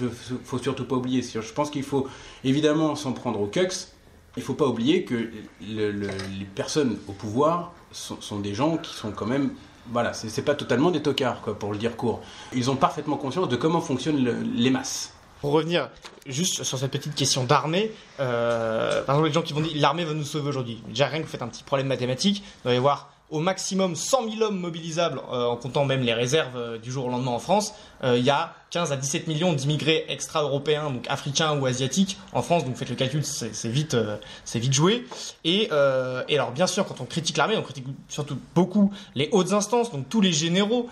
faut surtout pas oublier. Je pense qu'il faut évidemment s'en prendre au CUX. Il ne faut pas oublier que les personnes au pouvoir sont des gens qui sont quand même... Voilà, c'est pas totalement des tocards, quoi, pour le dire court. Ils ont parfaitement conscience de comment fonctionnent les masses. Pour revenir juste sur cette petite question d'armée, par exemple les gens qui vont dire l'armée va nous sauver aujourd'hui. Déjà rien que vous faites un petit problème mathématique, vous allez voir au maximum 100 000 hommes mobilisables, en comptant même les réserves du jour au lendemain en France. Il y a 15 à 17 millions d'immigrés extra-européens, donc africains ou asiatiques en France, donc faites le calcul, c'est vite joué. Et alors bien sûr, quand on critique l'armée, on critique surtout beaucoup les hautes instances, donc tous les généraux,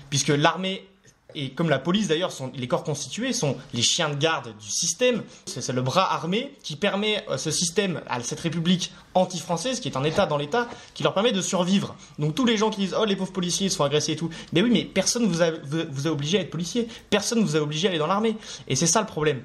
puisque l'armée et comme la police d'ailleurs, les corps constitués sont les chiens de garde du système. C'est le bras armé qui permet ce système, à cette république anti-française, qui est un État dans l'État, qui leur permet de survivre. Donc tous les gens qui disent « Oh, les pauvres policiers, ils sont agressés et tout », mais oui, mais personne vous a obligé à être policier, personne vous a obligé à aller dans l'armée. Et c'est ça le problème.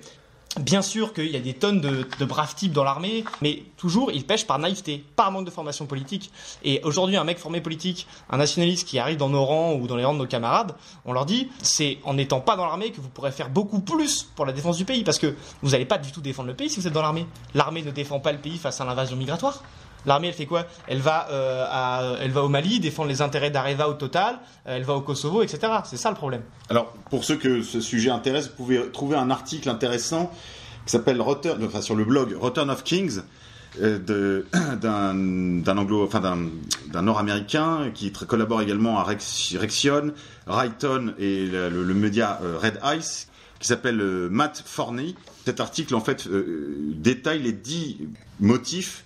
Bien sûr qu'il y a des tonnes de braves types dans l'armée, mais toujours ils pêchent par naïveté, par manque de formation politique. Et aujourd'hui, un mec formé politique, un nationaliste qui arrive dans nos rangs ou dans les rangs de nos camarades, on leur dit, c'est en n'étant pas dans l'armée que vous pourrez faire beaucoup plus pour la défense du pays, parce que vous n'allez pas du tout défendre le pays si vous êtes dans l'armée. L'armée ne défend pas le pays face à l'invasion migratoire. L'armée, elle fait quoi ? Elle va au Mali défendre les intérêts d'Areva au Total, elle va au Kosovo, etc. C'est ça le problème. Alors, pour ceux que ce sujet intéresse, vous pouvez trouver un article intéressant qui s'appelle sur le blog Return of Kings d'un Nord-américain qui collabore également à Rexion, Rayton et le média Red Ice, qui s'appelle Matt Forney. Cet article, en fait, détaille les 10 motifs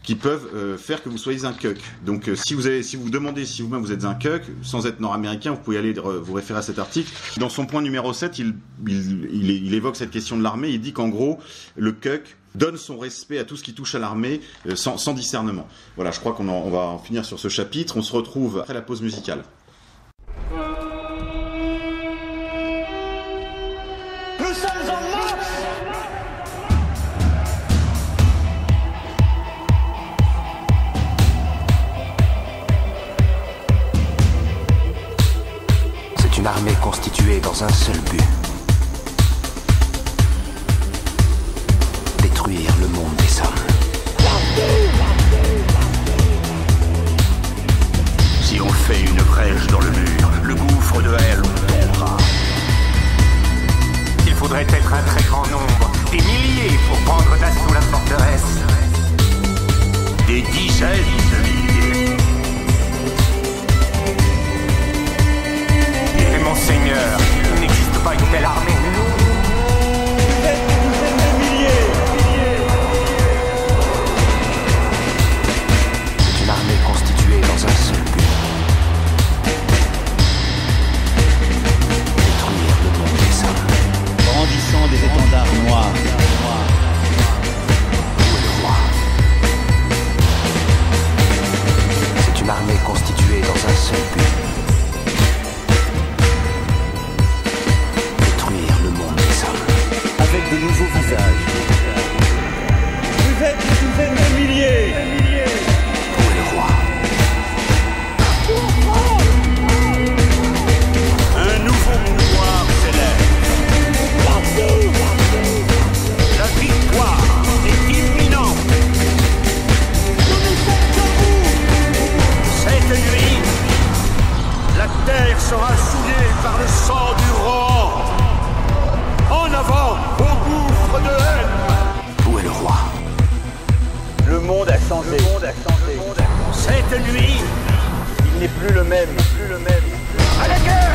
qui peuvent faire que vous soyez un cuck. Donc si vous demandez si vous-même vous êtes un cuck, sans être nord-américain, vous pouvez aller vous référer à cet article. Dans son point numéro 7, il évoque cette question de l'armée. Il dit qu'en gros, le cuck donne son respect à tout ce qui touche à l'armée sans discernement. Voilà, je crois qu'on va en finir sur ce chapitre. On se retrouve après la pause musicale. Nous sommes en marche! C'est une armée constituée dans un seul but. Détruire le monde des hommes. Si on fait une brèche dans le mur, le gouffre de Hell tombera. Il faudrait être un très grand nombre, des milliers pour prendre d'assaut la forteresse. Des dizaines de milliers. Et monseigneur, il n'existe pas une telle armée. C'est une armée constituée dans un seul but. nuit, il n'est plus le même, À la guerre!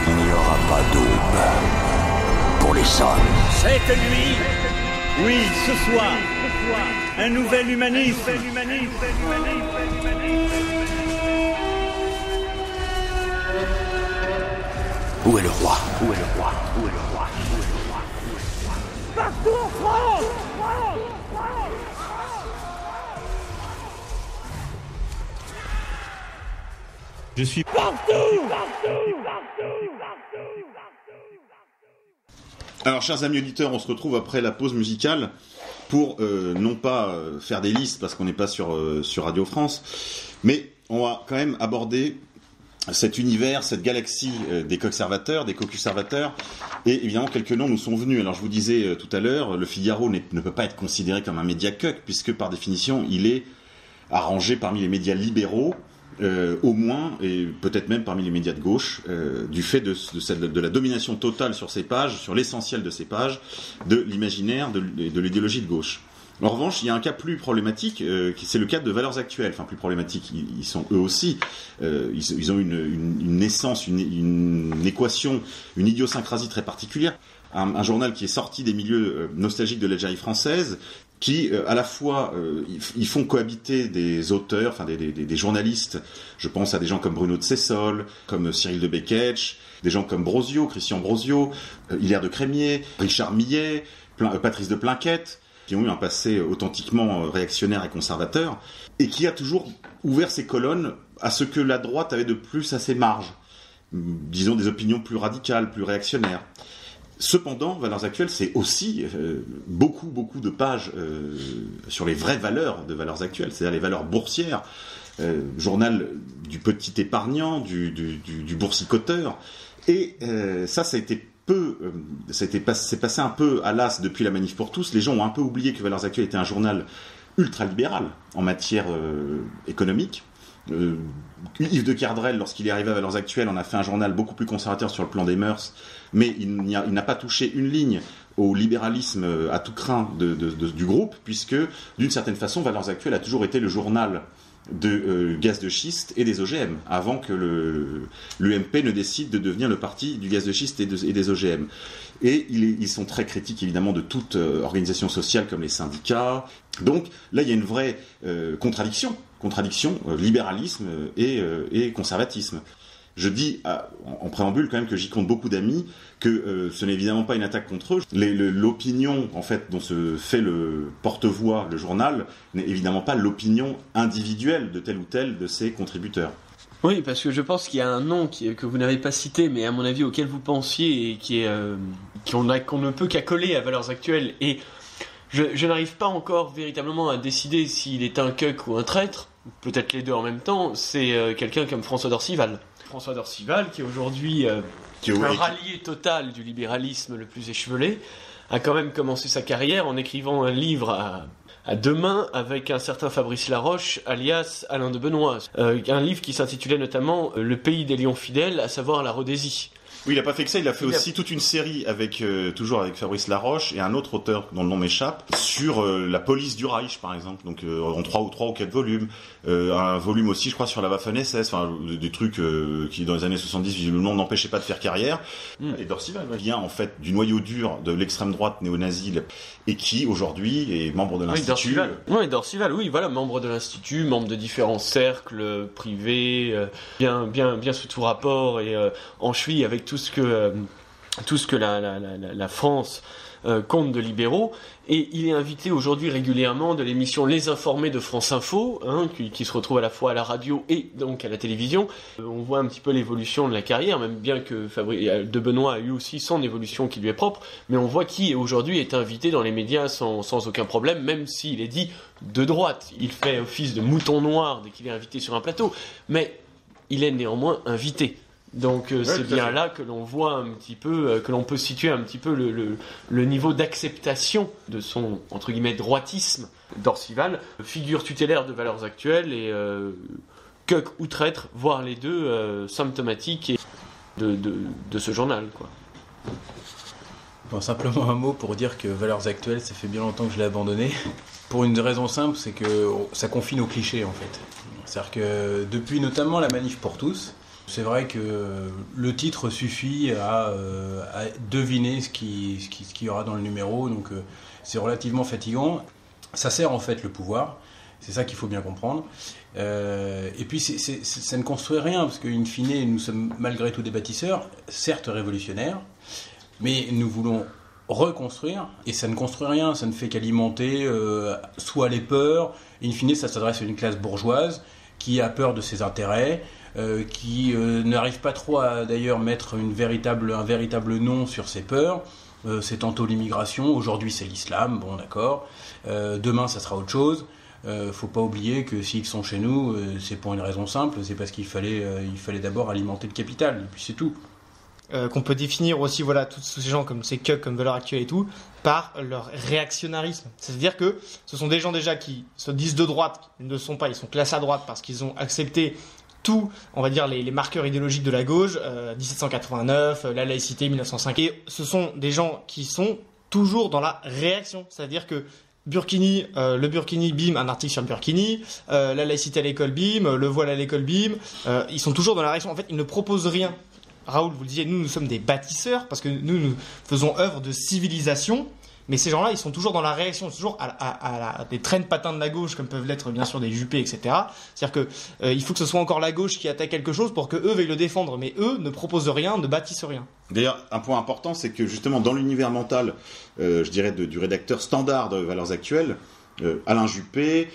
Il n'y aura pas d'aube pour les hommes. Cette nuit, oui, ce soir, un nouvel humanisme. Où est le roi? Partout en France! Je suis Partout! Alors, chers amis auditeurs, on se retrouve après la pause musicale pour non pas faire des listes parce qu'on n'est pas sur Radio France, mais on va quand même aborder cet univers, cette galaxie des coqservateurs, des cocuservateurs, et évidemment quelques noms nous sont venus. Alors je vous disais tout à l'heure, le Figaro ne peut pas être considéré comme un média cuck puisque par définition il est arrangé parmi les médias libéraux. Au moins, et peut-être même parmi les médias de gauche, du fait de la domination totale sur ces pages, sur l'essentiel de ces pages, de l'imaginaire, de l'idéologie de gauche. En revanche, il y a un cas plus problématique, c'est le cas de Valeurs Actuelles. Enfin, plus problématique, ils sont eux aussi, ils ont une naissance, une équation, une idiosyncrasie très particulière. Un journal qui est sorti des milieux nostalgiques de l'Algérie française, qui à la fois ils font cohabiter des auteurs, enfin des journalistes. Je pense à des gens comme Bruno de Sessol, comme Cyril de Beketch, des gens comme Brosio, Christian Brosio, Hilaire de Crémier, Richard Millet, Patrice de Plinquette, qui ont eu un passé authentiquement réactionnaire et conservateur, et qui a toujours ouvert ses colonnes à ce que la droite avait de plus à ses marges, disons des opinions plus radicales, plus réactionnaires. Cependant, Valeurs Actuelles, c'est aussi beaucoup de pages sur les vraies valeurs de Valeurs Actuelles, c'est-à-dire les valeurs boursières, journal du petit épargnant, du boursicoteur, et ça a été c'est passé un peu à l'as depuis la Manif pour tous. Les gens ont un peu oublié que Valeurs Actuelles était un journal ultra-libéral en matière économique. Yves de Kerdrel, lorsqu'il est arrivé à Valeurs Actuelles, en a fait un journal beaucoup plus conservateur sur le plan des mœurs, mais il n'a pas touché une ligne au libéralisme à tout crin du groupe, puisque d'une certaine façon Valeurs Actuelles a toujours été le journal de gaz de schiste et des OGM, avant que l'UMP ne décide de devenir le parti du gaz de schiste et des OGM. Et ils sont très critiques évidemment de toute organisation sociale comme les syndicats. Donc là il y a une vraie contradiction, libéralisme et conservatisme. Je dis en préambule quand même que j'y compte beaucoup d'amis, que ce n'est évidemment pas une attaque contre eux. L'opinion en fait dont se fait le porte-voix, le journal, n'est évidemment pas l'opinion individuelle de tel ou tel de ses contributeurs. Oui, parce que je pense qu'il y a un nom que vous n'avez pas cité, mais à mon avis auquel vous pensiez et qu'on ne peut qu'accoler à Valeurs Actuelles. Et je n'arrive pas encore véritablement à décider s'il est un cuck ou un traître, peut-être les deux en même temps. C'est quelqu'un comme François d'Orcival. François d'Orcival, qui est aujourd'hui un rallié total du libéralisme le plus échevelé, a quand même commencé sa carrière en écrivant un livre à deux mains avec un certain Fabrice Laroche, alias Alain de Benoît. Un livre qui s'intitulait notamment « Le pays des lions fidèles », à savoir la Rhodésie. Oui, il n'a pas fait que ça, il a fait aussi toute une série toujours avec Fabrice Laroche et un autre auteur dont le nom m'échappe, sur la police du Reich, par exemple, donc en 3 ou 4 volumes. Un volume aussi, je crois, sur la Waffen-SS, enfin, des trucs qui, dans les années 70, visiblement, n'empêchaient pas de faire carrière. Et d'Orcival vient, en fait, du noyau dur de l'extrême droite néo-nazie, et qui, aujourd'hui, est membre de l'Institut. Oui, d'Orcival, oui, voilà, membre de l'Institut, membre de différents cercles privés, bien sous tout rapport, et en cheville avec tout ce que la France compte de libéraux, et il est invité aujourd'hui régulièrement de l'émission Les Informés de France Info, qui se retrouve à la fois à la radio et donc à la télévision. On voit un petit peu l'évolution de la carrière, même bien que de Benoît a eu aussi son évolution qui lui est propre, mais on voit qui aujourd'hui est invité dans les médias sans aucun problème, même s'il est dit de droite. Il fait office de mouton noir dès qu'il est invité sur un plateau, mais il est néanmoins invité. Donc c'est bien là que l'on voit un petit peu, que l'on peut situer un petit peu le niveau d'acceptation de son, entre guillemets, droitisme d'Orcival, figure tutélaire de Valeurs Actuelles et cuck ou traître, voire les deux, symptomatiques et de ce journal, quoi. Bon, simplement un mot pour dire que Valeurs Actuelles, ça fait bien longtemps que je l'ai abandonné. Pour une raison simple, c'est que ça confine aux clichés en fait. C'est-à-dire que depuis notamment la Manif pour tous, c'est vrai que le titre suffit à deviner ce qu'il y aura dans le numéro, donc c'est relativement fatigant. Ça sert en fait le pouvoir, c'est ça qu'il faut bien comprendre. Et puis ça ne construit rien, parce qu'in fine, nous sommes malgré tout des bâtisseurs, certes révolutionnaires, mais nous voulons reconstruire, et ça ne construit rien, ça ne fait qu'alimenter soit les peurs, et in fine ça s'adresse à une classe bourgeoise qui a peur de ses intérêts, qui n'arrive pas trop à d'ailleurs mettre un véritable nom sur ses peurs. C'est tantôt l'immigration, aujourd'hui c'est l'islam, bon d'accord, demain ça sera autre chose. Faut pas oublier que s'ils sont chez nous, c'est pour une raison simple, c'est parce qu'il fallait d'abord alimenter le capital, et puis c'est tout. Qu'on peut définir aussi, voilà, tous ces gens comme ces cucks, comme Valeurs Actuelles et tout, par leur réactionnarisme. C'est-à-dire que ce sont des gens déjà qui se disent de droite, ils ne le sont pas, ils sont classés à droite parce qu'ils ont accepté tout, on va dire, les marqueurs idéologiques de la gauche, 1789, la laïcité, 1905. Et ce sont des gens qui sont toujours dans la réaction. C'est-à-dire que Burkini, le Burkini, bim, un article sur le Burkini, la laïcité à l'école, bim, le voile à l'école, bim, ils sont toujours dans la réaction. En fait, ils ne proposent rien. Raoul, vous le disiez, nous sommes des bâtisseurs, parce que nous faisons œuvre de civilisation, mais ces gens-là, ils sont toujours dans la réaction, toujours à des traînes patins de la gauche, comme peuvent l'être bien sûr des Juppé, etc. C'est-à-dire que il faut que ce soit encore la gauche qui attaque quelque chose pour que eux veuillent le défendre, mais eux ne proposent rien, ne bâtissent rien. D'ailleurs, un point important, c'est que justement dans l'univers mental, je dirais du rédacteur standard de Valeurs Actuelles, Alain Juppé,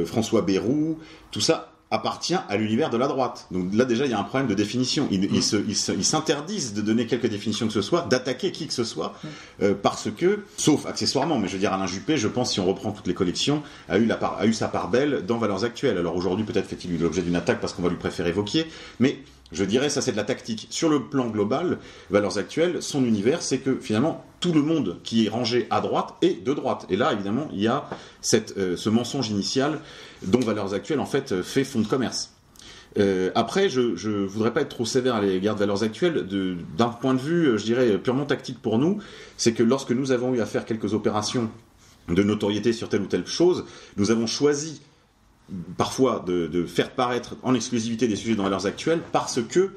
François Bayrou, tout ça appartient à l'univers de la droite. Donc là déjà il y a un problème de définition. Ils s'interdisent de donner quelque définition que ce soit, d'attaquer qui que ce soit, parce que, sauf accessoirement, mais je veux dire Alain Juppé, je pense si on reprend toutes les collections, a eu sa part belle dans Valeurs Actuelles. Alors aujourd'hui peut-être fait-il l'objet d'une attaque parce qu'on va lui préférer Vauquier, mais je dirais ça c'est de la tactique. Sur le plan global, Valeurs Actuelles, son univers, c'est que finalement tout le monde qui est rangé à droite est de droite. Et là évidemment il y a ce mensonge initial dont Valeurs Actuelles en fait fait fond de commerce. Après, je voudrais pas être trop sévère à l'égard de Valeurs Actuelles. D'un point de vue, je dirais, purement tactique pour nous, c'est que lorsque nous avons eu à faire quelques opérations de notoriété sur telle ou telle chose, nous avons choisi parfois de faire paraître en exclusivité des sujets dans Valeurs Actuelles parce que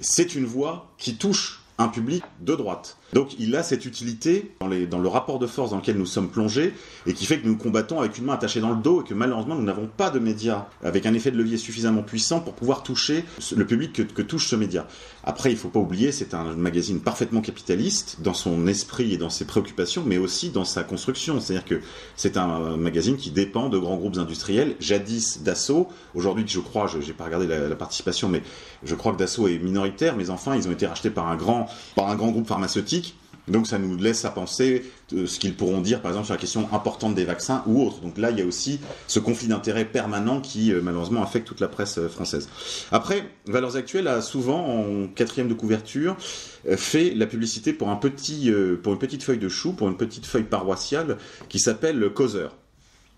c'est une voix qui touche un public de droite. Donc il a cette utilité dans le rapport de force dans lequel nous sommes plongés et qui fait que nous combattons avec une main attachée dans le dos et que malheureusement nous n'avons pas de médias avec un effet de levier suffisamment puissant pour pouvoir toucher le public que touche ce média. Après il ne faut pas oublier, c'est un magazine parfaitement capitaliste dans son esprit et dans ses préoccupations, mais aussi dans sa construction. C'est-à-dire que c'est un magazine qui dépend de grands groupes industriels, jadis Dassault. Aujourd'hui je crois, je n'ai pas regardé la participation, mais je crois que Dassault est minoritaire, mais enfin ils ont été rachetés par un grand groupe pharmaceutique. Donc ça nous laisse à penser ce qu'ils pourront dire par exemple sur la question importante des vaccins ou autre. Donc là il y a aussi ce conflit d'intérêts permanent qui malheureusement affecte toute la presse française. Après, Valeurs Actuelles a souvent en quatrième de couverture fait la publicité pour une petite feuille de chou, pour une petite feuille paroissiale qui s'appelle Causeur.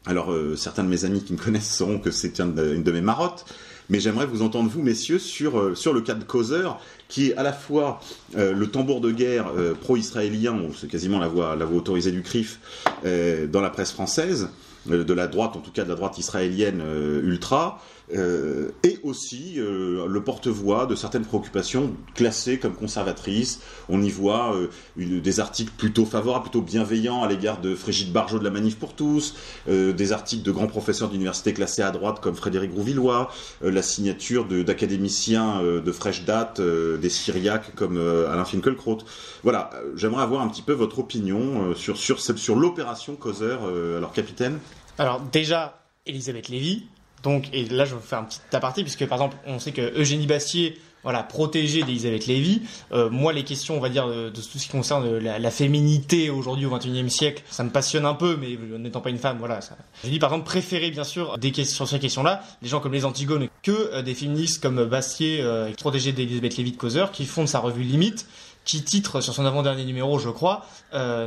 Alors certains de mes amis qui me connaissent sauront que c'est une de mes marottes. Mais j'aimerais vous entendre, vous, messieurs, sur le cas de Causeur, qui est à la fois le tambour de guerre pro-israélien, c'est quasiment la voix autorisée du CRIF dans la presse française, de la droite, en tout cas de la droite israélienne ultra, et aussi le porte-voix de certaines préoccupations classées comme conservatrices. On y voit des articles plutôt favorables, plutôt bienveillants à l'égard de Frigide Barjot de la Manif pour tous, des articles de grands professeurs d'université classés à droite comme Frédéric Rouvillois, la signature d'académiciens de fraîche date, des Syriaques comme Alain Finkielkraut. Voilà, j'aimerais avoir un petit peu votre opinion sur l'opération Causeur. Alors capitaine. Alors déjà, Elisabeth Lévy. Donc, et là, je vais vous faire un petit aparté, puisque par exemple, on sait que Eugénie Bastier, voilà, protégée d'Elisabeth Lévy. Moi, les questions, on va dire, de tout ce qui concerne la féminité aujourd'hui au XXIe siècle, ça me passionne un peu, mais n'étant pas une femme, voilà. Ça... Je dis par exemple préférer, bien sûr, sur ces questions-là, des gens comme les Antigones, que des féministes comme Bastier, protégée d'Elisabeth Lévy de Causeur, qui fondent sa revue Limite, qui titre sur son avant-dernier numéro, je crois, à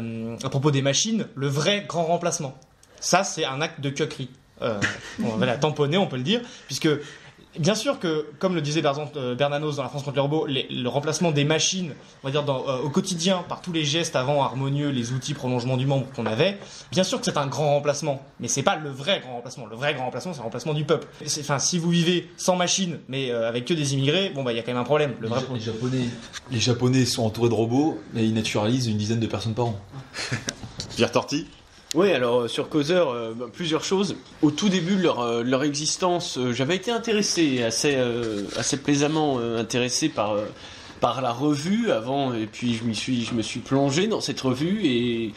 propos des machines, le vrai grand remplacement. Ça, c'est un acte de cuequerie. On va la tamponner, on peut le dire, puisque bien sûr que, comme le disait Bernanos dans La France contre les robots, le remplacement des machines, on va dire au quotidien, par tous les gestes avant harmonieux, les outils prolongement du membre qu'on avait, bien sûr que c'est un grand remplacement, mais c'est pas le vrai grand remplacement. Le vrai grand remplacement, c'est le remplacement du peuple. Si vous vivez sans machine, mais avec que des immigrés, bon bah il y a quand même un problème. Les Japonais sont entourés de robots, mais ils naturalisent une dizaine de personnes par an. Pierre Torty. Oui, alors sur Causeur, plusieurs choses. Au tout début de leur existence, j'avais été intéressé, assez plaisamment intéressé par la revue avant, et puis je me suis plongé dans cette revue et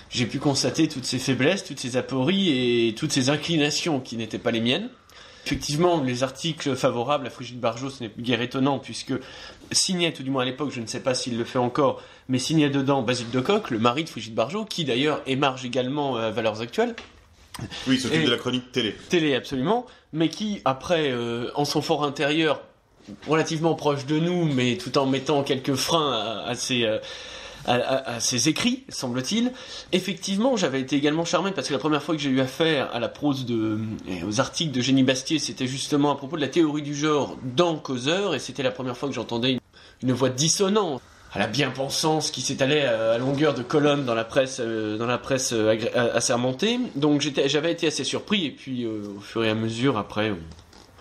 j'ai pu constater toutes ses faiblesses, toutes ses apories et toutes ses inclinations qui n'étaient pas les miennes. Effectivement, les articles favorables à Brigitte Bardot, ce n'est guère étonnant, puisque signait, tout du moins à l'époque, je ne sais pas s'il le fait encore, mais signait dedans Basile de Kock, le mari de Brigitte Bardot, qui d'ailleurs émarge également à Valeurs Actuelles. Oui, il s'occupe de la chronique télé. Télé, absolument, mais qui, après, en son fort intérieur, relativement proche de nous, mais tout en mettant quelques freins à ses écrits, semble-t-il. Effectivement, j'avais été également charmé parce que la première fois que j'ai eu affaire à la prose aux articles de Génie Bastier, c'était justement à propos de la théorie du genre dans Causeur, et c'était la première fois que j'entendais une voix dissonante à la bien-pensance qui s'étalait à longueur de colonnes dans la presse assermentée. Donc j'avais été assez surpris, et puis au fur et à mesure, après,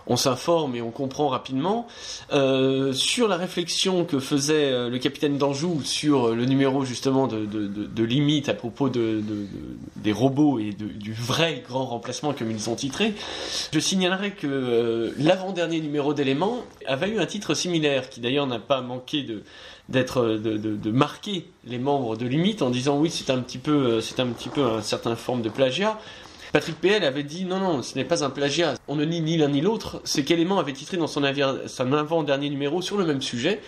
on s'informe et on comprend rapidement. Sur la réflexion que faisait le capitaine d'Anjou sur le numéro justement de limite à propos des robots et du vrai grand remplacement comme ils ont titré, je signalerai que l'avant-dernier numéro d'Éléments avait eu un titre similaire qui d'ailleurs n'a pas manqué de marquer les membres de Limite en disant oui, c'est un petit peu une certaine forme de plagiat. Patrick PL avait dit non, ce n'est pas un plagiat, on ne nie ni l'un ni l'autre. C'est qu'Élément avait titré dans son avant-dernier numéro sur le même sujet,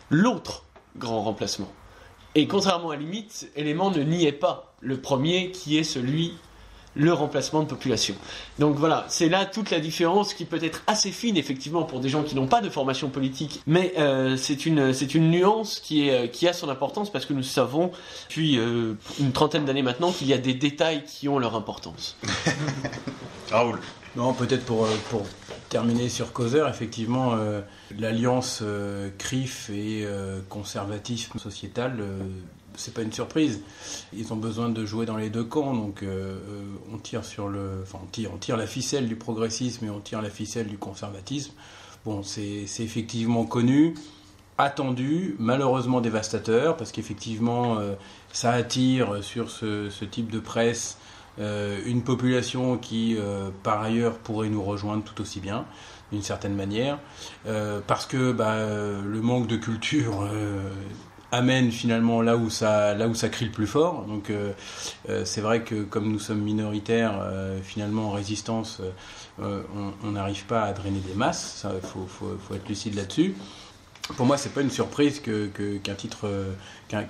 l'autre grand remplacement. Et contrairement à Limite, Élément ne niait pas le premier qui est le remplacement de population. Donc voilà, c'est là toute la différence qui peut être assez fine effectivement pour des gens qui n'ont pas de formation politique, mais c'est une nuance qui a son importance parce que nous savons depuis une trentaine d'années maintenant qu'il y a des détails qui ont leur importance. Raoul. Non, peut-être pour terminer sur Causeur, effectivement, l'alliance CRIF et conservatisme sociétal, c'est pas une surprise. Ils ont besoin de jouer dans les deux camps, donc on tire la ficelle du progressisme et on tire la ficelle du conservatisme. Bon, c'est effectivement connu, attendu, malheureusement dévastateur, parce qu'effectivement, ça attire sur ce type de presse une population qui, par ailleurs, pourrait nous rejoindre tout aussi bien, d'une certaine manière, parce que le manque de culture amène finalement là où ça crie le plus fort. Donc c'est vrai que comme nous sommes minoritaires, finalement en résistance, on n'arrive pas à drainer des masses. Ça, faut être lucide là-dessus. Pour moi, c'est pas une surprise qu'un titre, qu'un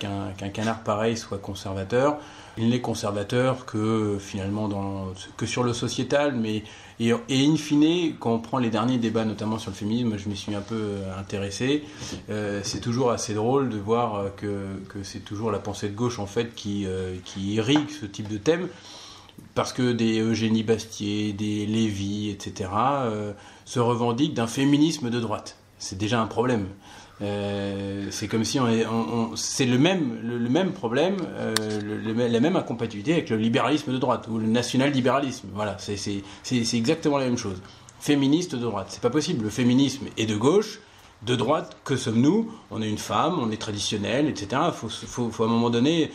canard pareil soit conservateur. Il n'est conservateur que finalement que sur le sociétal, mais et in fine, quand on prend les derniers débats, notamment sur le féminisme, je m'y suis un peu intéressé. C'est toujours assez drôle de voir que c'est toujours la pensée de gauche en fait qui irrigue ce type de thème, parce que des Eugénie Bastier, des Lévy, etc. Se revendiquent d'un féminisme de droite. C'est déjà un problème. C'est comme si c'est le même problème, la même incompatibilité avec le libéralisme de droite ou le national-libéralisme. Voilà, c'est exactement la même chose. Féministe de droite, c'est pas possible. Le féminisme est de gauche, de droite. Que sommes-nous ? On est une femme, on est traditionnel, etc. Faut à un moment donné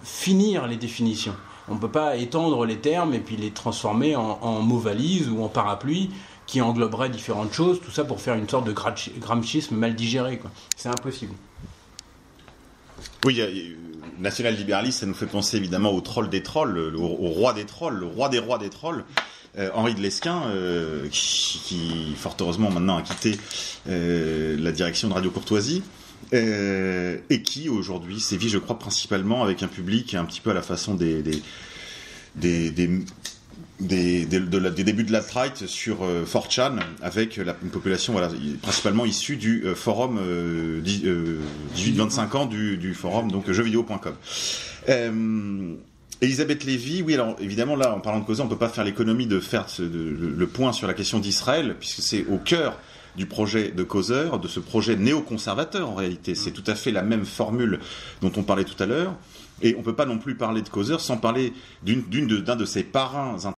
finir les définitions. On peut pas étendre les termes et puis les transformer en mots valises ou en parapluie qui engloberait différentes choses, tout ça pour faire une sorte de gramscisme mal digéré, quoi. C'est impossible. Oui, national-libéraliste, ça nous fait penser évidemment au troll des trolls, au roi des trolls, le roi des rois des trolls, Henri de Lesquen, qui fort heureusement maintenant a quitté la direction de Radio Courtoisie, et qui aujourd'hui sévit, je crois, principalement avec un public un petit peu à la façon des débuts de l'alt-right sur 4chan, avec une population principalement issue du forum 18-25 ans du forum donc jeuxvideo.com. Elisabeth Lévy, oui, alors évidemment là, en parlant de Causeur, on ne peut pas faire l'économie de faire le point sur la question d'Israël, puisque c'est au cœur du projet de Causeur, de ce projet néoconservateur en réalité. C'est tout à fait la même formule dont on parlait tout à l'heure. Et on ne peut pas non plus parler de Causeur sans parler d'un de ses parrains